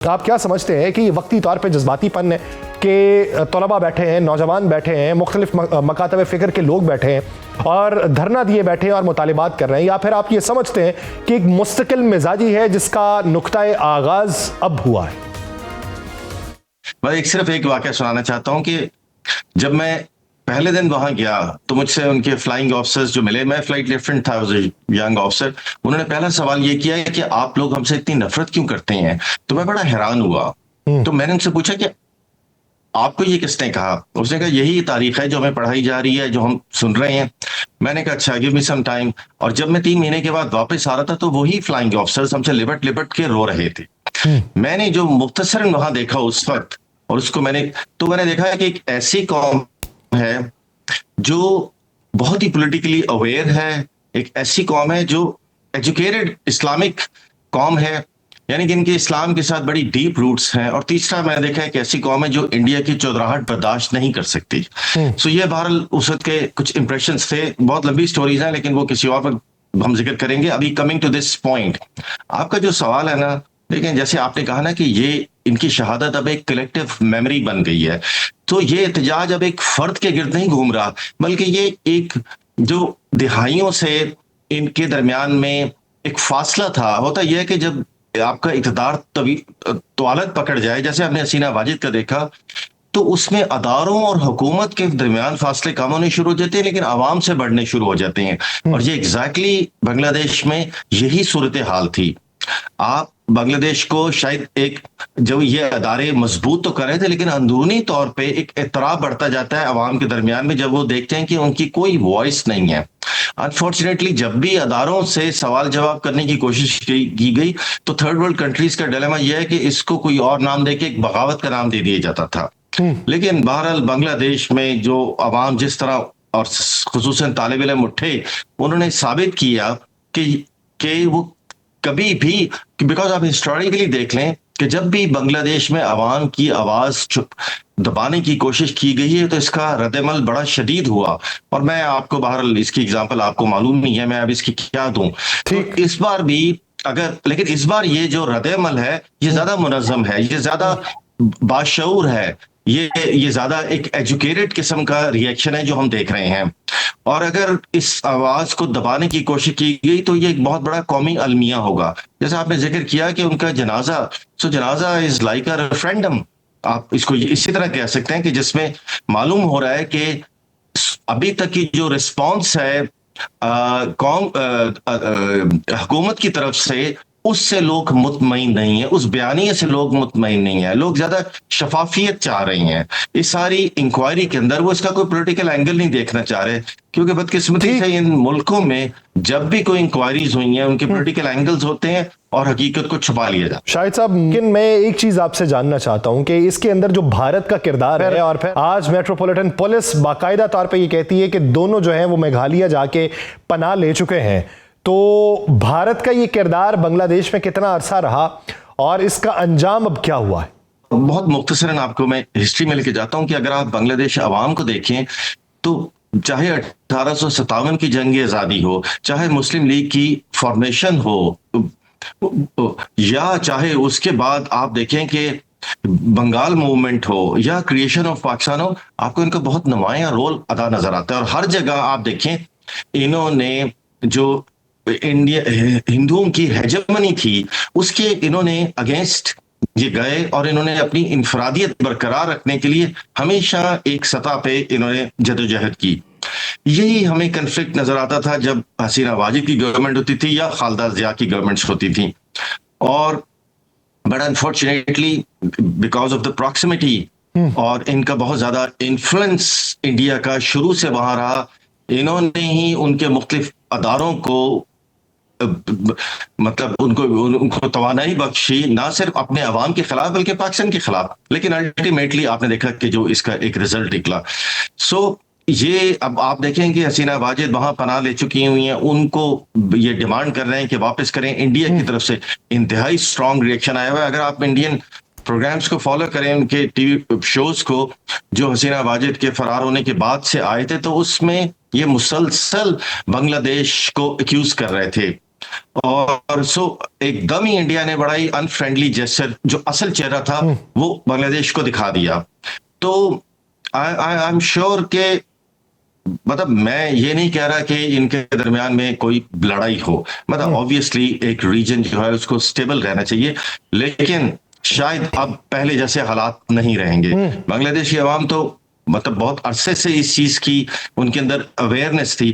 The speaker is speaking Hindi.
आप क्या समझते हैं कि ये वक्ती तौर पे जज्बातीपन है कि तलबा बैठे हैं, नौजवान बैठे हैं, मुख्तलिफ मकातब फ़िक्र के लोग बैठे हैं और धरना दिए बैठे हैं और मुतालिबात कर रहे हैं, या फिर आप ये समझते हैं कि एक मुस्तकिल मिजाजी है जिसका नुक्ताए आगाज अब हुआ है? मैं सिर्फ एक वाक़या सुनाना चाहता हूँ कि जब मैं पहले दिन वहां गया तो मुझसे उनके फ्लाइंग ऑफिसर्स जो मिले, मैं फ्लाइट लेफ्टिनेंट था, यंग ऑफिसर। उन्होंने पहला सवाल ये किया है कि आप लोग हमसे इतनी नफरत क्यों करते हैं। तो मैं बड़ा हैरान हुआ। तो मैंने उनसे पूछा कि आपको ये किसने कहा। उसने कहा यही तारीख है जो हमें पढ़ाई जा रही है, जो हम सुन रहे हैं। मैंने कहा अच्छा, गिव मी सम टाइम। और जब मैं 3 महीने के बाद वापस आ रहा था तो वही फ्लाइंग ऑफिसर्स हमसे लिपट लिपट के रो रहे थे। मैंने जो मुख्तसरन वहां देखा उस वक्त, और उसको मैंने देखा कि एक ऐसी कौम है जो बहुत ही पॉलिटिकली अवेयर है, एक ऐसी कौम है जो एजुकेटेड इस्लामिक कौम है, यानी कि इनके इस्लाम के साथ बड़ी डीप रूट्स हैं। और तीसरा मैंने देखा है कि ऐसी कौम है जो इंडिया की चौधराहट बर्दाश्त नहीं कर सकती। सो ये बहरहाल उस वक्त के कुछ इंप्रेशंस थे। बहुत लंबी स्टोरीज हैं लेकिन वो किसी और पर हम जिक्र करेंगे। अभी कमिंग टू दिस पॉइंट, आपका जो सवाल है ना, लेकिन जैसे आपने कहा ना कि ये इनकी शहादत अब एक कलेक्टिव मेमोरी बन गई है, तो ये एहतजाज अब एक फर्द के गिर्द नहीं घूम रहा, बल्कि ये एक जो दिहाइयों से इनके दरमियान में एक फासला था। होता यह है कि जब आपका इक़्तिदार तवालत पकड़ जाए, जैसे आपने हसीना वाजिद का देखा, तो उसमें अदारों और हुकूमत के दरमियान फासले कम होने शुरू हो जाते हैं लेकिन आवाम से बढ़ने शुरू हो जाते हैं। और ये एग्जैक्टली बांग्लादेश में यही सूरत हाल थी। आप बांग्लादेश को शायद एक जो ये अदारे मजबूत तो कर रहे थे लेकिन अंदरूनी तौर पे एक एतराब बढ़ता जाता है अवाम के दरमियान में जब वो देखते हैं कि उनकी कोई वॉइस नहीं है। अनफॉर्चुनेटली जब भी अदारों से सवाल जवाब करने की कोशिश की गई तो थर्ड वर्ल्ड कंट्रीज का डिलेमा यह है कि इसको कोई और नाम देके एक बगावत का नाम दे दिया जाता था। लेकिन बहरहाल बांग्लादेश में जो अवाम जिस तरह, और खुसूसन तालिब इल्म उठे, उन्होंने साबित किया कि वो कभी भी, बिकॉज आप हिस्टोरिकली देख लें कि जब भी बांग्लादेश में अवाम की आवाज दबाने की कोशिश की गई है तो इसका रद्दमल बड़ा शदीद हुआ। और मैं आपको बहरहाल इसकी एग्जांपल आपको मालूम नहीं है, मैं अब इसकी क्या दूं। तो इस बार भी लेकिन इस बार ये जो रद्दमल है ये ज्यादा मुनज़्ज़म है, ये ज्यादा बाशऊर है, ये ज्यादा एक एजुकेटेड किस्म का रिएक्शन है जो हम देख रहे हैं। और अगर इस आवाज को दबाने की कोशिश की गई तो ये एक बहुत बड़ा कौमी अलमिया होगा। जैसे आपने जिक्र किया कि उनका जनाजा, जनाजा इज लाइक अ रेफरेंडम, आप इसको इसी तरह कह सकते हैं कि जिसमें मालूम हो रहा है कि अभी तक की जो रिस्पॉन्स है हुकूमत की तरफ से, उससे लोग मुतमईन नहीं है, उस बयानिए से लोग मुतमईन नहीं है। लोग ज्यादा शफाफियत चाह रहे हैं इस सारी इंक्वायरी के अंदर। वो इसका कोई पॉलिटिकल एंगल नहीं देखना चाह रहे, क्योंकि बदकिस्मती से इन मुल्कों में जब भी कोई इंक्वायरीज हुई हैं उनके पॉलिटिकल एंगल्स होते हैं और हकीकत को छुपा लिया जाता है। शाहिद साहब, लेकिन मैं एक चीज आपसे जानना चाहता हूं कि इसके अंदर जो भारत का किरदार है, और फिर आज मेट्रोपॉलिटन पुलिस बाकायदा तौर पर यह कहती है कि दोनों जो है वो मेघालय जाके पनाह ले चुके हैं, तो भारत का ये किरदार बांग्लादेश में कितना अरसा रहा और इसका अंजाम अब क्या हुआ है? बहुत मुख्तसरन आपको मैं हिस्ट्री में लेके जाता हूं कि अगर आप बांग्लादेश अवाम को देखें तो चाहे 1857 की जंग आजादी हो, चाहे मुस्लिम लीग की फॉर्मेशन हो, या चाहे उसके बाद आप देखें कि बंगाल मूवमेंट हो या क्रिएशन ऑफ पाकिस्तान हो, आपको इनका बहुत नुमाया रोल अदा नजर आता है। और हर जगह आप देखें इन्होंने जो इंडिया हिंदुओं की हेजेमनी थी उसके इन्होंने अगेंस्ट ये गए और इन्होंने अपनी इंफरादियत बरकरार रखने के लिए हमेशा एक सतह पे इन्होंने जदोजहद की। यही हमें कन्फ्लिक्ट नजर आता था जब हसीना वाजिद की गवर्नमेंट होती थी या खालिदा जिया की गवर्नमेंट्स होती थी। और but unfortunately because of the proximity और इनका बहुत ज्यादा इन्फ्लुएंस इंडिया का शुरू से वहां रहा, इन्होंने ही उनके मुख्तलिफ अदारों को मतलब उनको तवानाई बख्शी, ना सिर्फ अपने अवाम के खिलाफ बल्कि पाकिस्तान के खिलाफ। लेकिन अल्टीमेटली आपने देखा कि जो इसका एक रिजल्ट निकला। सो ये अब आप देखें कि हसीना वाजिद वहां पनाह ले चुकी हुई हैं, उनको ये डिमांड कर रहे हैं कि वापस करें। इंडिया की तरफ से इंतहाई स्ट्रॉन्ग रिएक्शन आया हुआ है। अगर आप इंडियन प्रोग्राम्स को फॉलो करें, उनके टीवी शोज को जो हसीना वाजिद के फरार होने के बाद से आए थे, तो उसमें ये मुसलसल बांग्लादेश को एक्यूज कर रहे थे और सो एकदम ही इंडिया ने बड़ा ही अनफ्रेंडली जेस्चर, जो असल चेहरा था वो बांग्लादेश को दिखा दिया। तो आई एम श्योर के मतलब मैं ये नहीं कह रहा कि इनके दरमियान में कोई लड़ाई हो, मतलब ऑब्वियसली एक रीजन जो है उसको स्टेबल रहना चाहिए, लेकिन शायद अब पहले जैसे हालात नहीं रहेंगे। बांग्लादेश की आवाम तो मतलब बहुत अरसे से इस चीज की उनके अंदर अवेयरनेस थी